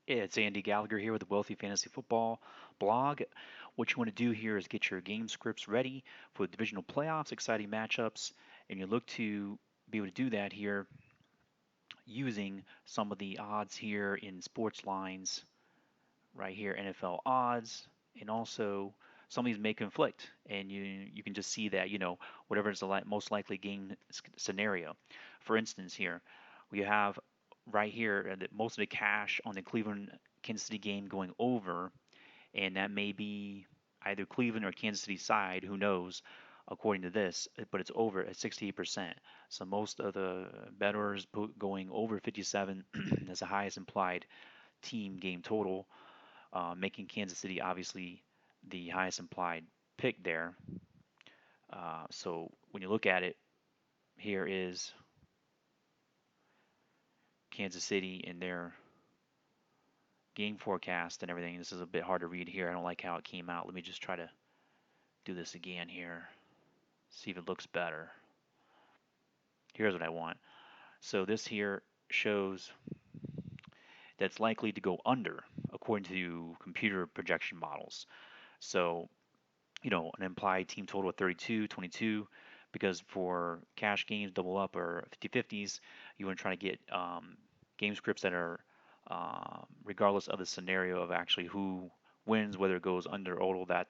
It's Andy Gallagher here with the Wealthy Fantasy Football blog. What you want to do here is get your game scripts ready for the divisional playoffs, exciting matchups, and you look to be able to do that here using some of the odds here in sports lines right here, NFL odds, and also some of these may conflict, and you can just see that whatever is the most likely game scenario. For instance, here we have right here that most of the cash on the Cleveland Kansas City game going over, and that may be either Cleveland or Kansas City side, who knows, according to this, but it's over at 68%. So most of the bettors going over 57 as the highest implied team game total, making Kansas City obviously the highest implied pick there. So when you look at it, here is Kansas City in their game forecast and everything. This is a bit hard to read here. I don't like how it came out. Let me just try to do this again here. See if it looks better. Here's what I want. So this here shows that's likely to go under according to computer projection models. So, an implied team total of 32, 22, because for cash games, double up or 50-50s, you want to try to get game scripts that are regardless of the scenario of actually who wins, whether it goes under or over that,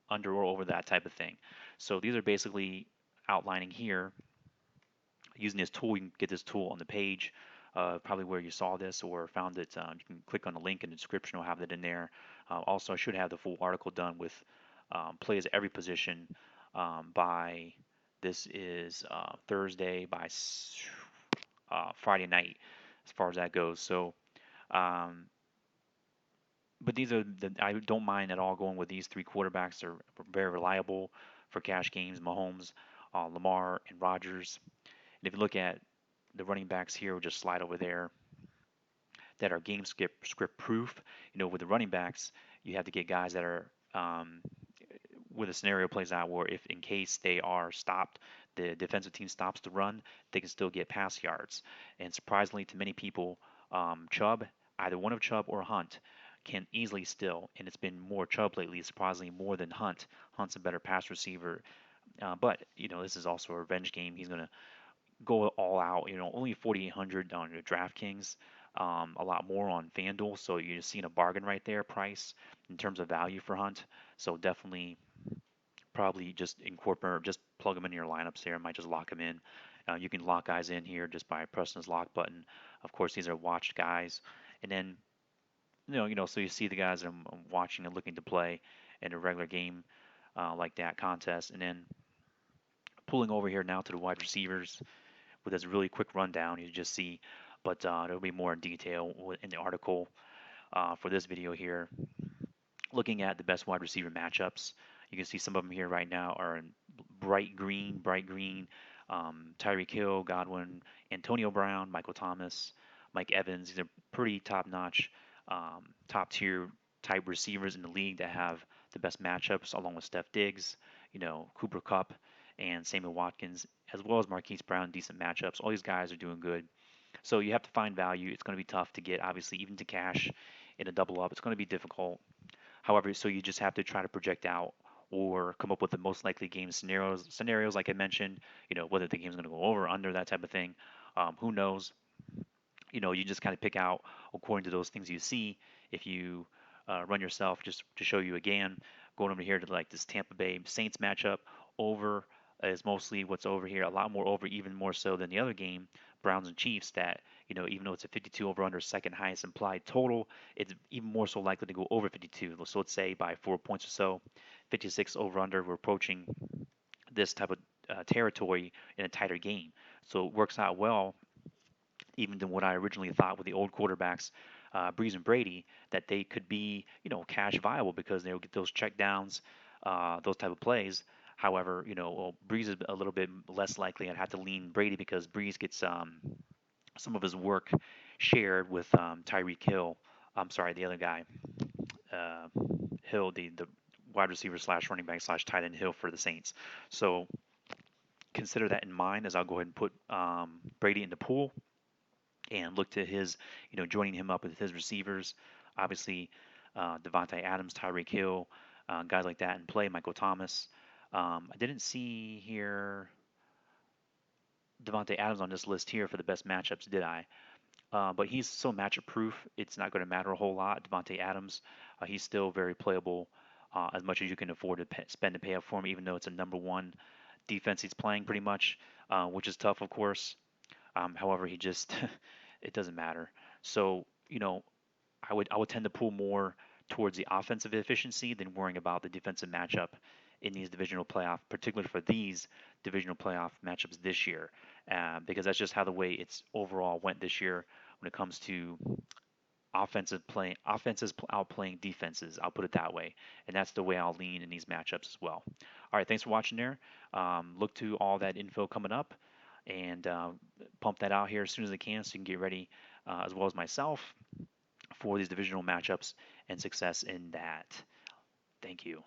under or over that type of thing. So these are basically outlining here. Using this tool, you can get this tool on the page, probably where you saw this or found it. You can click on the link in the description. I'll have that in there. Also, I should have the full article done with plays at every position by this is Thursday by Friday night, as far as that goes. So, um, but these are I don't mind at all going with these three quarterbacks. They're very reliable for cash games. Mahomes, Lamar, and Rodgers. And if you look at the running backs here, we'll just slide over there that are game script proof. With the running backs, you have to get guys that are where the scenario plays out where if in case they are stopped, the defensive team stops the run, they can still get pass yards. And surprisingly to many people, Chubb, either one of Chubb or Hunt, can easily still, and it's been more Chubb lately, surprisingly more than Hunt. Hunt's a better pass receiver, but this is also a revenge game. He's going to go all out. Only 4,800 on your DraftKings, a lot more on FanDuel. So you're seeing a bargain right there, price in terms of value for Hunt. So definitely, probably just incorporate, just plug them into your lineups there. Might just lock them in. You can lock guys in here just by pressing this lock button. Of course, these are watched guys, and then so you see the guys that I'm watching and looking to play in a regular game like that contest, and then pulling over here now to the wide receivers with this really quick rundown. You just see, but there'll be more in detail in the article for this video here. Looking at the best wide receiver matchups, you can see some of them here right now are in bright green. Tyreek Hill, Godwin, Antonio Brown, Michael Thomas, Mike Evans. These are pretty top-notch, top-tier type receivers in the league that have the best matchups, along with Steph Diggs, Cooper Kupp, and Samuel Watkins, as well as Marquise Brown. Decent matchups. All these guys are doing good. So you have to find value. It's going to be tough to get, obviously, even to cash in a double up. It's going to be difficult. However, so you just have to try to project out or come up with the most likely game scenarios like I mentioned, whether the game's going to go over, under, that type of thing. Who knows? You just kind of pick out according to those things you see. If you run yourself, just to show you again, going over here to like this Tampa Bay Saints matchup, over is mostly what's over here, a lot more over, even more so than the other game, Browns and Chiefs, that, even though it's a 52 over under, second highest implied total, it's even more so likely to go over 52. So let's say by 4 points or so, 56 over under, we're approaching this type of territory in a tighter game. So it works out well, even than what I originally thought with the old quarterbacks, Breeze and Brady, that they could be, cash viable because they'll get those check downs, those type of plays. However, Breeze is a little bit less likely. I'd have to lean Brady because Breeze gets some of his work shared with Tyreek Hill. I'm sorry, the other guy, uh, Hill, the wide receiver slash running back slash tight end Hill for the Saints. So consider that in mind as I'll go ahead and put Brady in the pool. and look to his, joining him up with his receivers. Obviously, Devonta Adams, Tyreek Hill, guys like that in play. Michael Thomas. I didn't see here Devonta Adams on this list here for the best matchups, did I? But he's so matchup proof, it's not going to matter a whole lot. Devontae Adams, he's still very playable, as much as you can afford to spend and pay up for him, even though it's a number one defense he's playing pretty much, which is tough, of course. However, he just it doesn't matter. So I would tend to pull more towards the offensive efficiency than worrying about the defensive matchup in these divisional playoff, particularly for these divisional playoff matchups this year, because that's just how the way it's overall went this year when it comes to offenses outplaying defenses. I'll put it that way, and that's the way I'll lean in these matchups as well. All right, thanks for watching there. Look to all that info coming up, and pump that out here as soon as I can, so you can get ready, as well as myself, for these divisional matchups and success in that. Thank you.